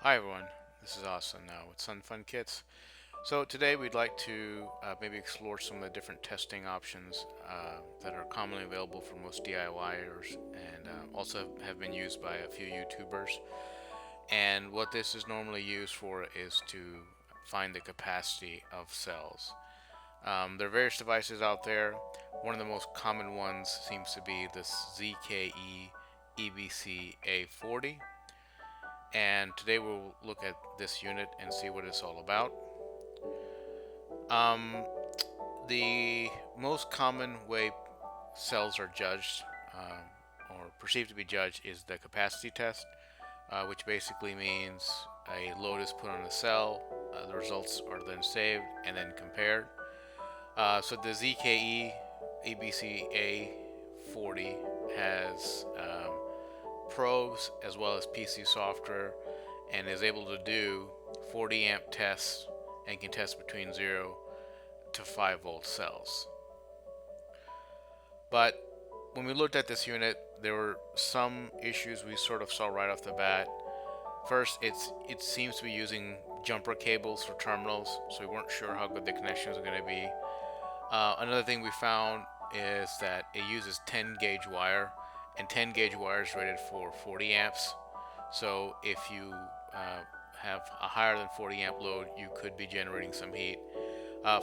Hi everyone, this is Austin with Sun Fun Kits. So today we'd like to maybe explore some of the different testing options that are commonly available for most DIYers and also have been used by a few YouTubers. And what this is normally used for is to find the capacity of cells. There are various devices out there. One of the most common ones seems to be this ZKE EBC-A40, and today we'll look at this unit and see what it's all about. Um, the most common way cells are judged or perceived to be judged is the capacity test, which basically means a load is put on a cell, the results are then saved and then compared. So the ZKE EBC-A40 has probes as well as PC software and is able to do 40 amp tests and can test between 0 to 5 volt cells. But when we looked at this unit, there were some issues we sort of saw right off the bat. First, it seems to be using jumper cables for terminals, so we weren't sure how good the connections are going to be. Another thing we found is that it uses 10 gauge wire, and 10 gauge wire is rated for 40 amps. So if you have a higher than 40 amp load, you could be generating some heat.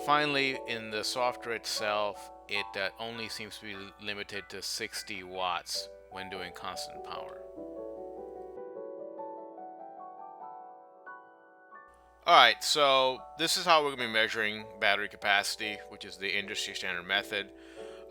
Finally, in the software itself, it only seems to be limited to 60 watts when doing constant power. Alright, so this is how we're going to be measuring battery capacity, which is the industry standard method.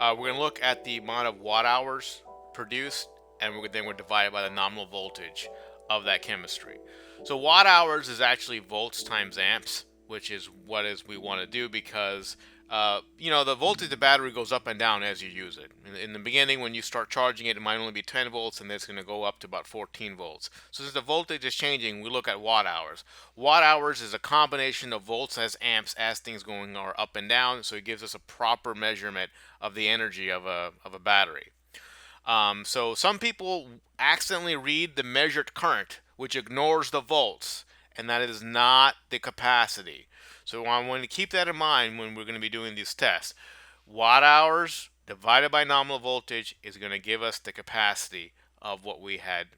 We're going to look at the amount of watt hours produced, and then we're divided by the nominal voltage of that chemistry. So watt hours is actually volts times amps, which is what we want to do because the voltage of the battery goes up and down as you use it. In the beginning, when you start charging it, it might only be 10 volts, and then it's going to go up to about 14 volts. So since the voltage is changing, we look at watt hours. Watt hours is a combination of volts as amps as things going are up and down, so it gives us a proper measurement of the energy of a battery. So some people accidentally read the measured current, which ignores the volts, and that is not the capacity. So I want to keep that in mind when we're going to be doing these tests. Watt hours divided by nominal voltage is going to give us the capacity of what we had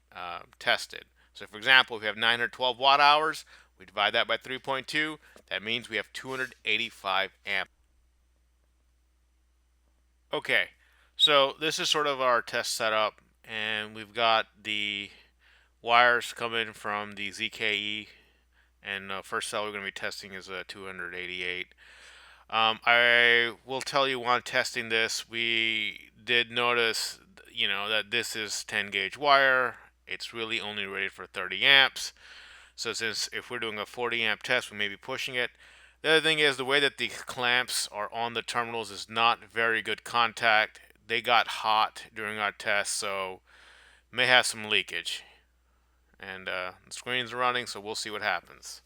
tested. So for example, if we have 912 watt hours, we divide that by 3.2, that means we have 285 amp. Okay, so this is sort of our test setup, and we've got the wires coming from the ZKE, and first cell we're going to be testing is a 288. I will tell you while testing this, we did notice, that this is 10 gauge wire. It's really only rated for 30 amps. So since if we're doing a 40 amp test, we may be pushing it. The other thing is the way that the clamps are on the terminals is not very good contact. They got hot during our test, so may have some leakage. And the screen's running, so we'll see what happens.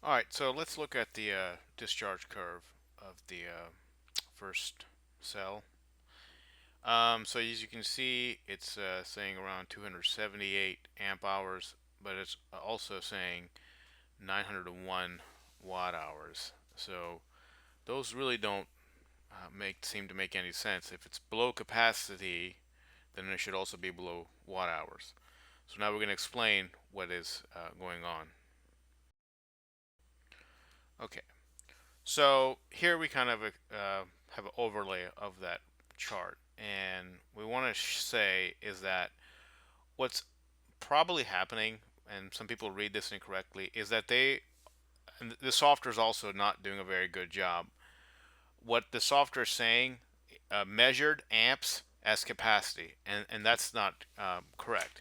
Alright, so let's look at the discharge curve of the first cell. So as you can see, it's saying around 278 amp hours, but it's also saying 901 watt hours. So those really don't seem to make any sense. If it's below capacity, then it should also be below watt hours. So now we're going to explain what is going on. Okay, so here we kind of have an overlay of that chart, and we want to say is that what's probably happening, and some people read this incorrectly, is that the software is also not doing a very good job. What the software is saying, measured amps as capacity, and that's not correct.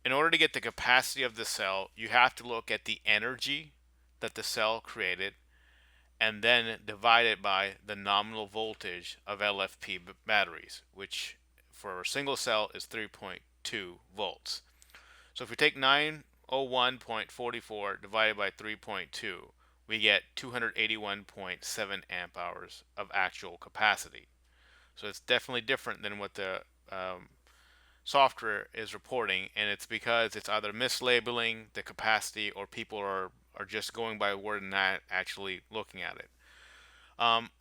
In order to get the capacity of the cell, you have to look at the energy that the cell created and then divide it by the nominal voltage of LFP batteries, which for a single cell is 3.2 volts. So if we take 901.44 divided by 3.2, we get 281.7 amp hours of actual capacity. So it's definitely different than what the software is reporting, and it's because it's either mislabeling the capacity or people are just going by word and not actually looking at it.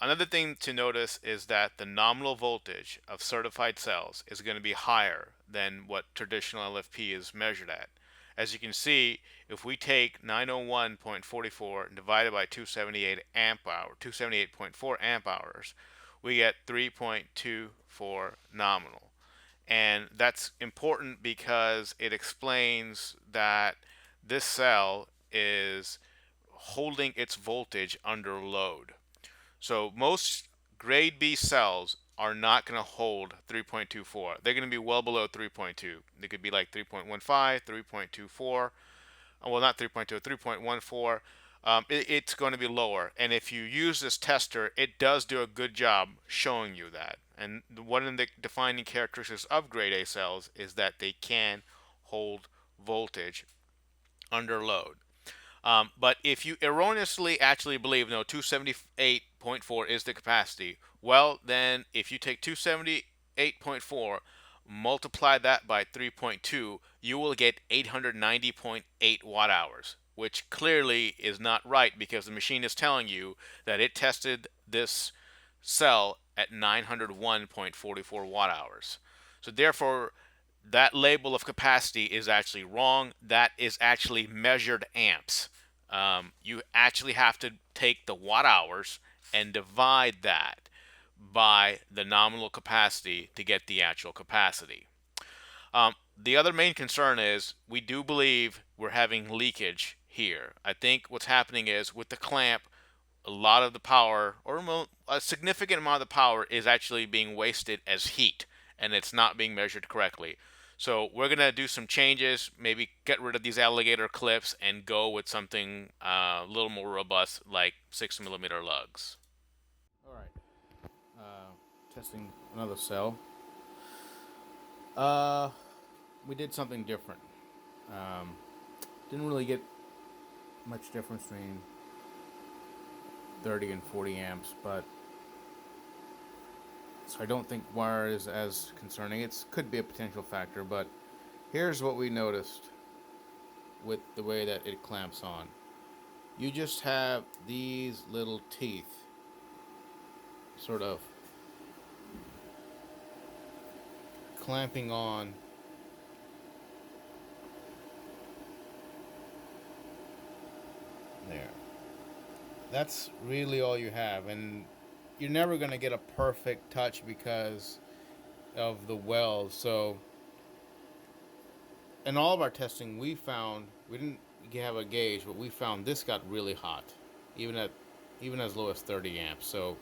Another thing to notice is that the nominal voltage of certified cells is going to be higher than what traditional LFP is measured at. As you can see, if we take 901.44 and divide it by 278.4 amp hours, we get 3.24 nominal. And that's important because it explains that this cell is holding its voltage under load. So most grade B cells are not going to hold 3.24. They're going to be well below 3.2. They could be like 3.15, 3.24. Well, not 3.2, 3.14. It's going to be lower. And if you use this tester, it does do a good job showing you that. And one of the defining characteristics of grade A cells is that they can hold voltage under load. But if you erroneously actually believe, no, 278.4 is the capacity, well, then if you take 278.4, multiply that by 3.2, you will get 890.8 watt hours, which clearly is not right because the machine is telling you that it tested this cell at 901.44 watt hours. So therefore, that label of capacity is actually wrong. That is actually measured amps. You actually have to take the watt hours and divide that by the nominal capacity to get the actual capacity. The other main concern is we do believe we're having leakage here. I think what's happening is with the clamp, a lot of the power, or a significant amount of the power, is actually being wasted as heat, and it's not being measured correctly. So we're going to do some changes, maybe get rid of these alligator clips and go with something a little more robust like 6mm lugs. All right, testing another cell. We did something different. Didn't really get much difference between 30 and 40 amps, but so I don't think wire is as concerning. It could be a potential factor, but here's what we noticed with the way that it clamps on. You just have these little teeth sort of clamping on there. That's really all you have, and you're never going to get a perfect touch because of the welds. So in all of our testing, we found, we didn't have a gauge, but we found this got really hot, even as low as 30 amps. So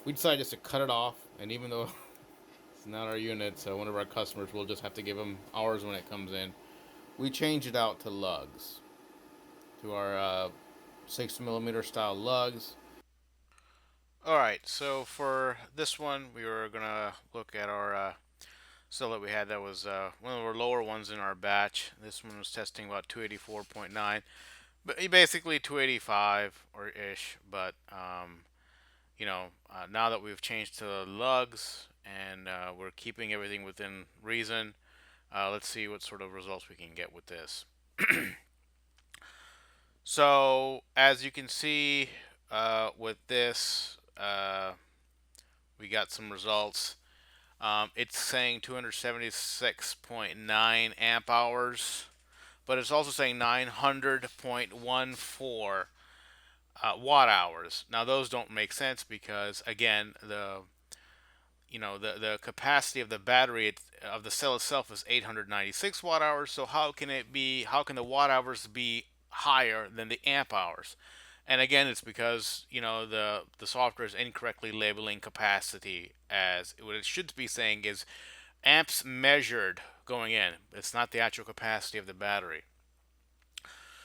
we decided just to cut it off, and even though it's not our unit, so one of our customers will just have to give them ours when it comes in, we changed it out to lugs, to our 6mm style lugs. Alright, so for this one, we were going to look at our cell that we had that was one of our lower ones in our batch. This one was testing about 284.9, but basically 285 or ish. But now that we've changed to the lugs and we're keeping everything within reason, let's see what sort of results we can get with this. So as you can see with this, we got some results. It's saying 276.9 amp hours, but it's also saying 900.14 watt hours. Now those don't make sense because again the capacity of the battery of the cell itself is 896 watt hours. So how can the watt hours be higher than the amp hours? And again, it's because the software is incorrectly labeling capacity as what it should be saying is amps measured going in. It's not the actual capacity of the battery.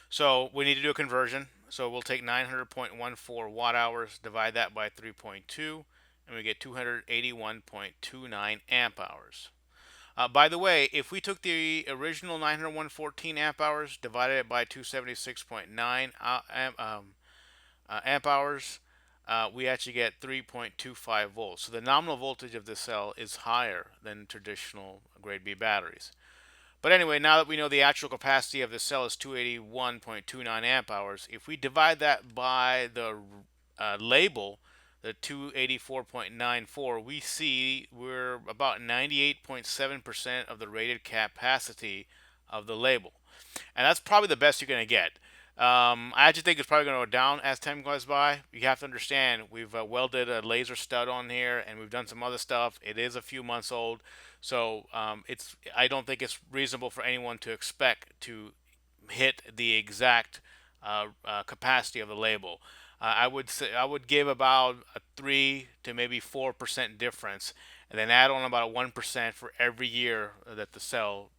So we need to do a conversion. So we'll take 900.14 watt hours, divide that by 3.2, and we get 281.29 amp hours. By the way, if we took the original 901.14 amp hours, divided it by 276.9 amp hours, we actually get 3.25 volts. So the nominal voltage of this cell is higher than traditional grade B batteries. But anyway, now that we know the actual capacity of the cell is 281.29 amp hours, if we divide that by the label, the 284.94, we see we're about 98.7% of the rated capacity of the label. And that's probably the best you're going to get. I actually think it's probably going to go down as time goes by. You have to understand, we've welded a laser stud on here, and we've done some other stuff. It is a few months old, so I don't think it's reasonable for anyone to expect to hit the exact capacity of the label. I would give about a 3 to maybe 4% difference, and then add on about a 1% for every year that the cell,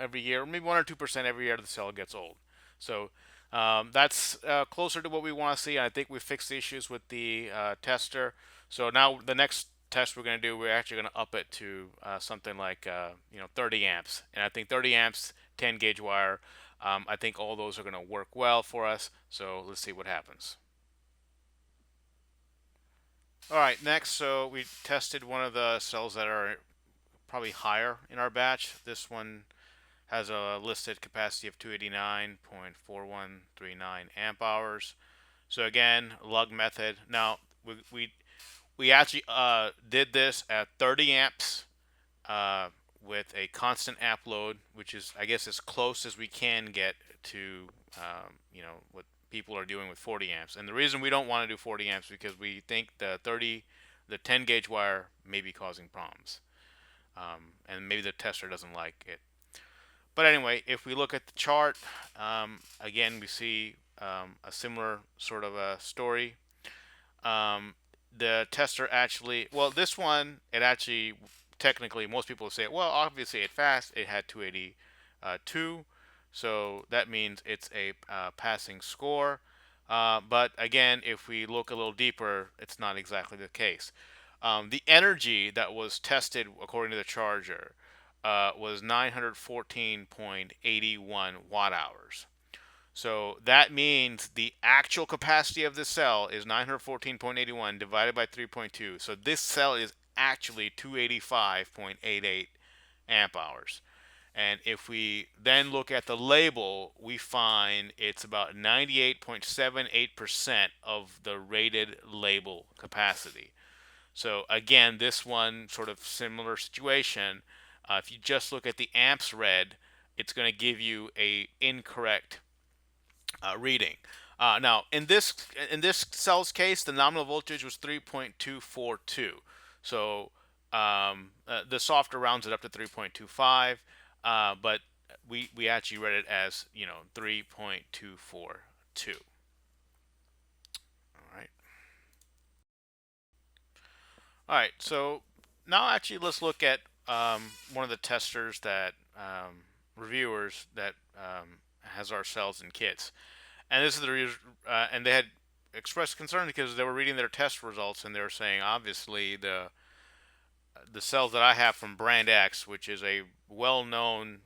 every year, maybe 1 or 2% every year the cell gets old. So that's closer to what we want to see. I think we fixed the issues with the tester. So now the next test we're going to do, we're actually going to up it to something like 30 amps, and I think 30 amps, 10 gauge wire. I think all those are going to work well for us. So let's see what happens. All right, next, so we tested one of the cells that are probably higher in our batch. This one has a listed capacity of 289.4139 amp hours. So again, lug method. Now we actually did this at 30 amps with a constant amp load, which is, I guess, as close as we can get to what people are doing with 40 amps. And the reason we don't want to do 40 amps because we think the 10 gauge wire may be causing problems, and maybe the tester doesn't like it. But anyway, if we look at the chart, again, we see a similar sort of a story. The tester actually, well, this one, it actually, technically, most people say, well, obviously it fast. It had 282, so that means it's a passing score. But again, if we look a little deeper, it's not exactly the case. The energy that was tested according to the charger was 914.81 watt hours. So that means the actual capacity of this cell is 914.81 divided by 3.2. So this cell is actually 285.88 amp hours. And if we then look at the label, we find it's about 98.78% of the rated label capacity. So again, this one sort of similar situation. If you just look at the amps read, it's going to give you a incorrect reading. Now, in this cell's case, the nominal voltage was 3.242. So the software rounds it up to 3.25, but we actually read it as 3.242. All right, so now actually let's look at one of the testers that reviewers that has our cells and kits, and this is and they had expressed concern because they were reading their test results and they were saying obviously the cells that I have from Brand X, which is a well-known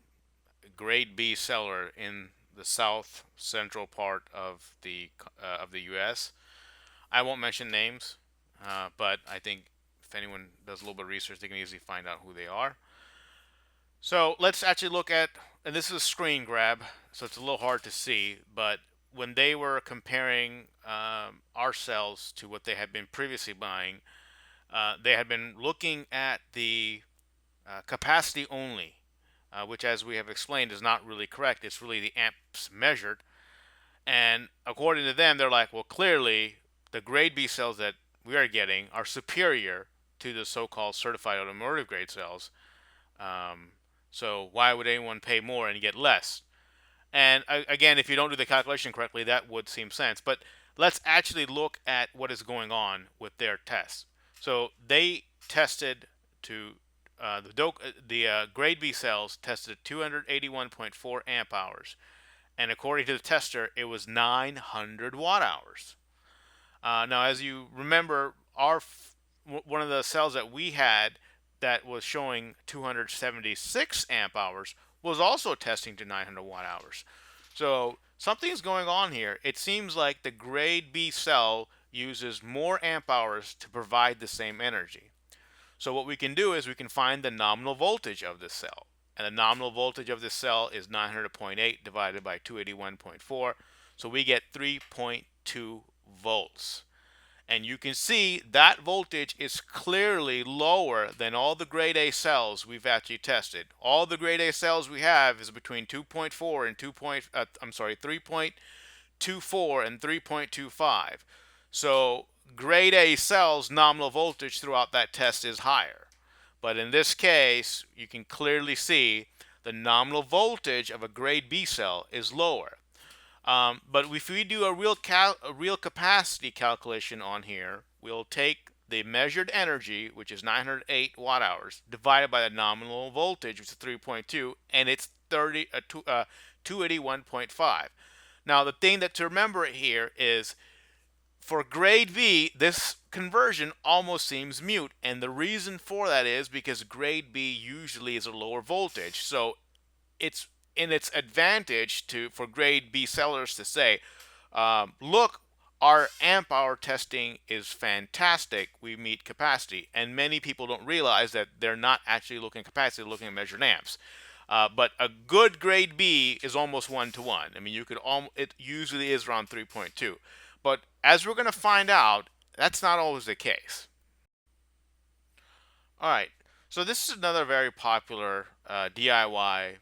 grade B seller in the south central part of the U.S. I won't mention names, but I think if anyone does a little bit of research, they can easily find out who they are. So let's actually look at, and this is a screen grab, so it's a little hard to see, but when they were comparing our cells to what they had been previously buying, they had been looking at the capacity only, which, as we have explained, is not really correct. It's really the amps measured. And according to them, they're like, well, clearly the grade B cells that we are getting are superior to the so-called certified automotive grade cells. So why would anyone pay more and get less? And again, if you don't do the calculation correctly, that would seem sense. But let's actually look at what is going on with their tests. So they tested to the grade B cells tested at 281.4 amp hours, and according to the tester, it was 900 watt hours. Now, as you remember, one of the cells that we had that was showing 276 amp hours was also testing to 900 watt hours. So something's going on here. It seems like the grade B cell uses more amp hours to provide the same energy. So what we can do is we can find the nominal voltage of this cell. And the nominal voltage of this cell is 900.8 divided by 281.4. So we get 3.2 volts. And you can see that voltage is clearly lower than all the grade A cells we've actually tested. All the grade A cells we have is between 2.4 and 3.24 and 3.25. So grade A cells nominal voltage throughout that test is higher. But in this case, you can clearly see the nominal voltage of a grade B cell is lower. But if we do a real capacity calculation on here, we'll take the measured energy, which is 908 watt hours, divided by the nominal voltage, which is 3.2, and it's 281.5. Now, the thing that to remember here is for grade B, this conversion almost seems mute, and the reason for that is because grade B usually is a lower voltage. So it's in its advantage for grade B sellers to say, look, our amp hour testing is fantastic. We meet capacity. And many people don't realize that they're not actually looking at capacity, they're looking at measured amps. But a good grade B is almost 1-to-1. I mean, it usually is around 3.2. But as we're going to find out, that's not always the case. All right, so this is another very popular DIY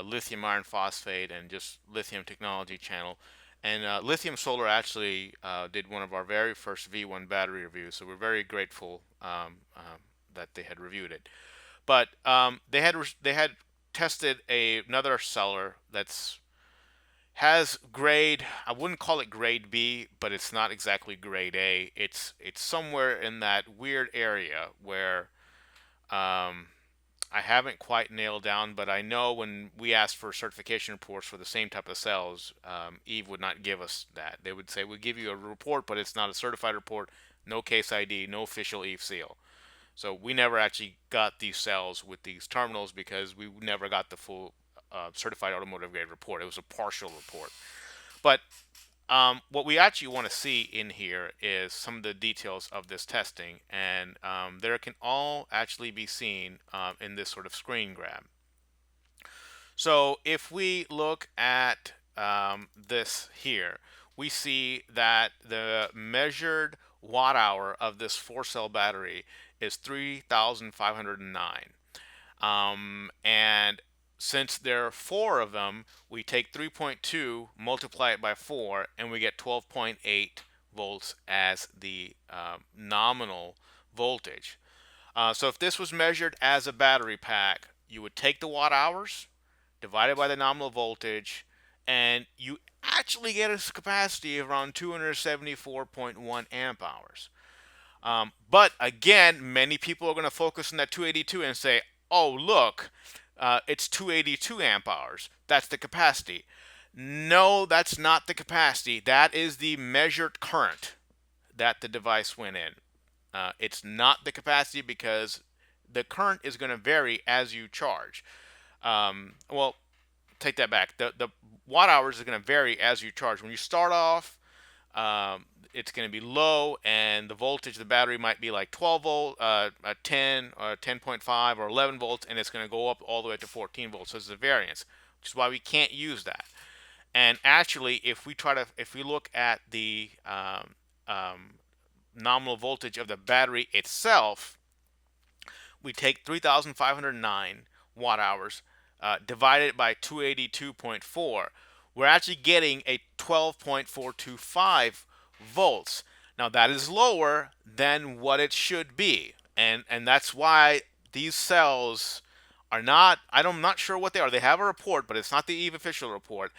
lithium iron phosphate and just lithium technology channel. And Lithium Solar actually did one of our very first V1 battery reviews, so we're very grateful that they had reviewed it. But they had tested another seller that's has grade, I wouldn't call it grade B, but it's not exactly grade A. It's somewhere in that weird area where I haven't quite nailed down, but I know when we asked for certification reports for the same type of cells, Eve would not give us that. They would say, we'll give you a report, but it's not a certified report, no case ID, no official Eve seal. So we never actually got these cells with these terminals because we never got the full certified automotive grade report. It was a partial report. But what we actually want to see in here is some of the details of this testing, and there can all actually be seen in this sort of screen grab. So if we look at this here, we see that the measured watt hour of this 4-cell battery is 3,509. And since there are 4 of them, we take 3.2, multiply it by 4, and we get 12.8 volts as the nominal voltage. So if this was measured as a battery pack, you would take the watt hours, divide it by the nominal voltage, and you actually get a capacity of around 274.1 amp hours. But again, many people are going to focus on that 282 and say, oh, look, it's 282 amp hours. That's the capacity. No, that's not the capacity. That is the measured current that the device went in. It's not the capacity because the current is going to vary as you charge. Well, take that back. The watt hours is going to vary as you charge. When you start off, it's going to be low, and the voltage of the battery might be like 12 volt, 10 or 10.5 or 11 volts, and it's going to go up all the way to 14 volts. So it's a variance, which is why we can't use that. And actually, if we look at the nominal voltage of the battery itself, we take 3,509 watt hours divided by 282.4. We're actually getting a 12.425 volts. Now that is lower than what it should be, and that's why these cells are not, I'm not sure what they are. They have a report, but it's not the EVE official report.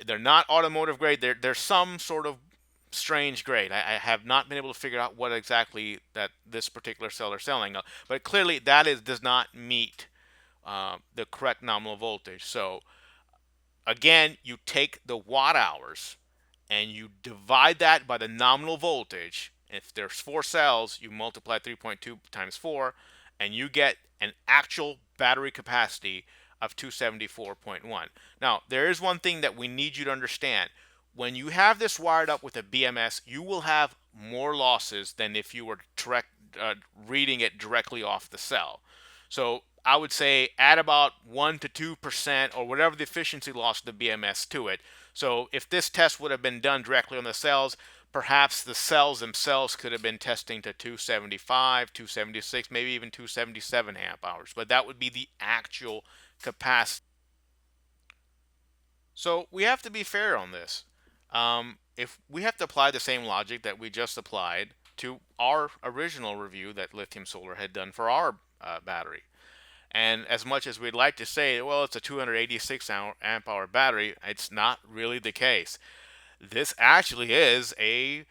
They're not automotive grade. They're some sort of strange grade. I have not been able to figure out what exactly that this particular cell are selling, but clearly that does not meet the correct nominal voltage. So again, you take the watt hours and you divide that by the nominal voltage. If there's 4 cells, you multiply 3.2 times 4, and you get an actual battery capacity of 274.1. Now, there is one thing that we need you to understand. when you have this wired up with a BMS, you will have more losses than if you were reading it directly off the cell. So I would say add about 1 to 2% or whatever the efficiency loss of the BMS to it. So if this test would have been done directly on the cells, perhaps the cells themselves could have been testing to 275, 276, maybe even 277 amp hours. But that would be the actual capacity. So we have to be fair on this. If we have to apply the same logic that we just applied to our original review that Lithium Solar had done for our battery. And as much as we'd like to say, well, it's a 286 amp hour battery, it's not really the case. This actually is a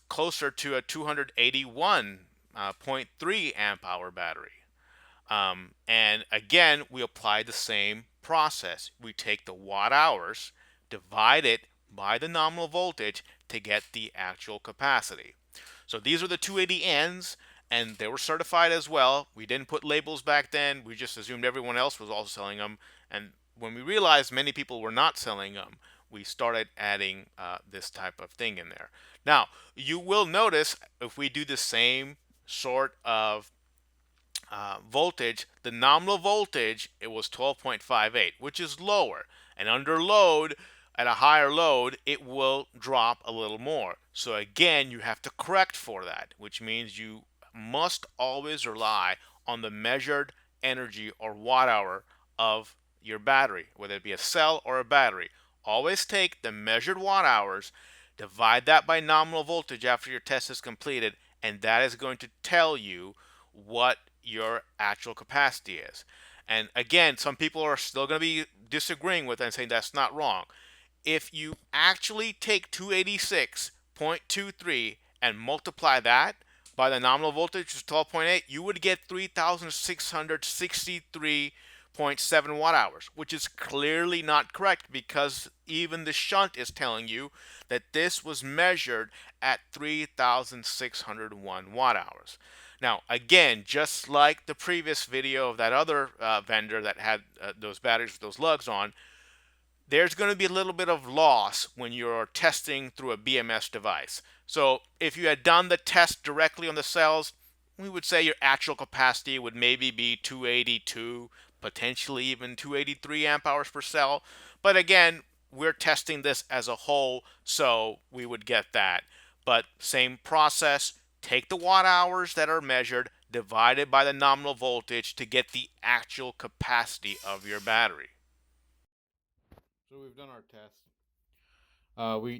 closer to a 281.3 amp hour battery. And again, we apply the same process. We take the watt hours, divide it by the nominal voltage to get the actual capacity. So these are the 280Ns, and they were certified as well. We didn't put labels back then. We just assumed everyone else was also selling them. And when we realized many people were not selling them, we started adding this type of thing in there. Now, you will notice if we do the same sort of voltage, the nominal voltage, it was 12.58, which is lower. And under load, at a higher load, it will drop a little more. So again, you have to correct for that, which means you must always rely on the measured energy or watt hour of your battery, whether it be a cell or a battery. Always take the measured watt hours, divide that by nominal voltage after your test is completed, and that is going to tell you what your actual capacity is. And again, some people are still going to be disagreeing with that and saying that's not wrong. If you actually take 286.23 and multiply that by the nominal voltage, which is 12.8, you would get 3,663.7 watt hours, which is clearly not correct because even the shunt is telling you that this was measured at 3,601 watt hours. Now, again, just like the previous video of that other vendor that had those batteries with those lugs on, there's going to be a little bit of loss when you're testing through a BMS device. So if you had done the test directly on the cells, we would say your actual capacity would maybe be 282, potentially even 283 amp hours per cell. But again, we're testing this as a whole, so we would get that. But same process, take the watt hours that are measured, divided by the nominal voltage to get the actual capacity of your battery. So we've done our test.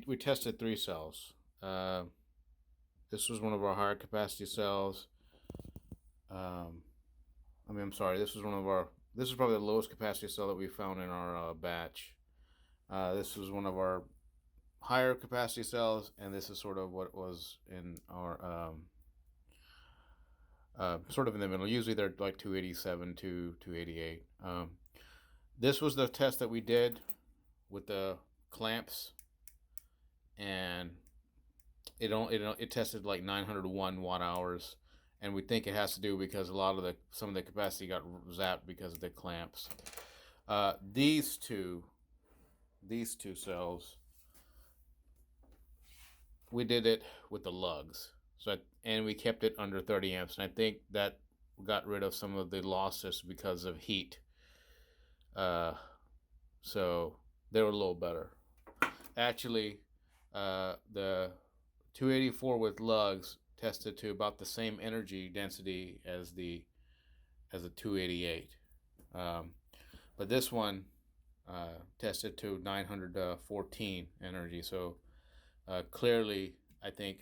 We tested 3 cells. This was one of our higher capacity cells. I'm sorry. This was This is probably the lowest capacity cell that we found in our batch. This was one of our higher capacity cells, and this is sort of what was in our sort of in the middle. Usually they're like 287 to 288. This was the test that we did with the clamps, and it tested like 901 watt hours, and we think it has to do because some of the capacity got zapped because of the clamps. These two cells, we did it with the lugs, and we kept it under 30 amps, and I think that got rid of some of the losses because of heat. So they were a little better. Actually, the 284 with lugs tested to about the same energy density as the 288, but this one tested to 914 energy. So clearly, I think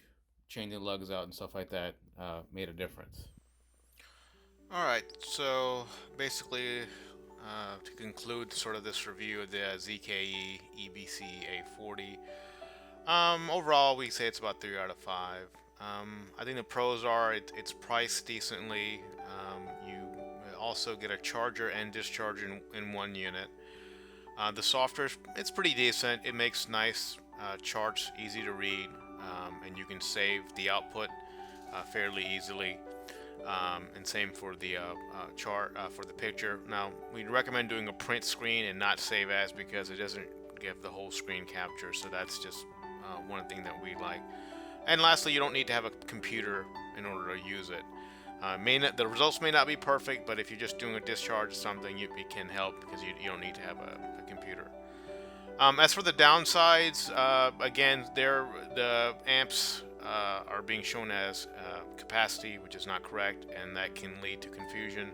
changing lugs out and stuff like that made a difference. All right, so basically, to conclude sort of this review of the ZKE EBC-A40, overall we say it's about 3 out of 5. I think the pros are it's priced decently. You also get a charger and discharger in one unit. The software, it's pretty decent. It makes nice charts easy to read, and you can save the output fairly easily. And same for the chart for the picture. Now, we'd recommend doing a print screen and not save as, because it doesn't give the whole screen capture. So that's just one thing that we like. And lastly, you don't need to have a computer in order to use it. The results may not be perfect, but if you're just doing a discharge or something, it can help because you don't need to have a computer. As for the downsides, again, the amps are being shown as capacity, which is not correct, and that can lead to confusion.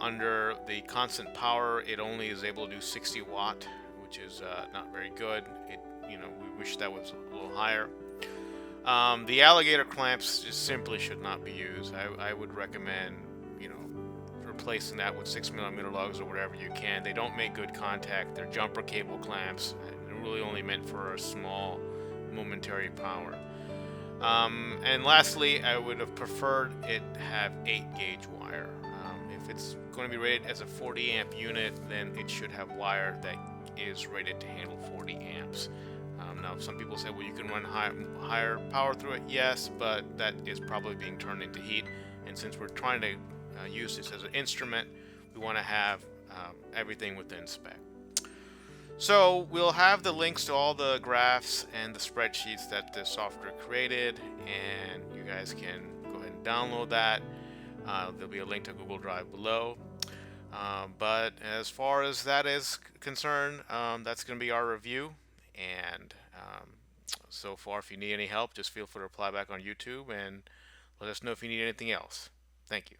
Under the constant power, it only is able to do 60 watt, which is not very good. We wish that was a little higher. The alligator clamps just simply should not be used. I would recommend, replacing that with 6mm lugs or whatever you can. They don't make good contact. They're jumper cable clamps. They're really only meant for a small momentary power. And lastly, I would have preferred it have 8-gauge wire. If it's going to be rated as a 40 amp unit, then it should have wire that is rated to handle 40 amps. Now, some people say, well, you can run higher power through it. Yes, but that is probably being turned into heat. And since we're trying to use this as an instrument, we want to have everything within spec. So we'll have the links to all the graphs and the spreadsheets that the software created, and you guys can go ahead and download that. There'll be a link to Google Drive below. But as far as that is concerned, that's going to be our review. And so far, if you need any help, just feel free to reply back on YouTube and let us know if you need anything else. Thank you.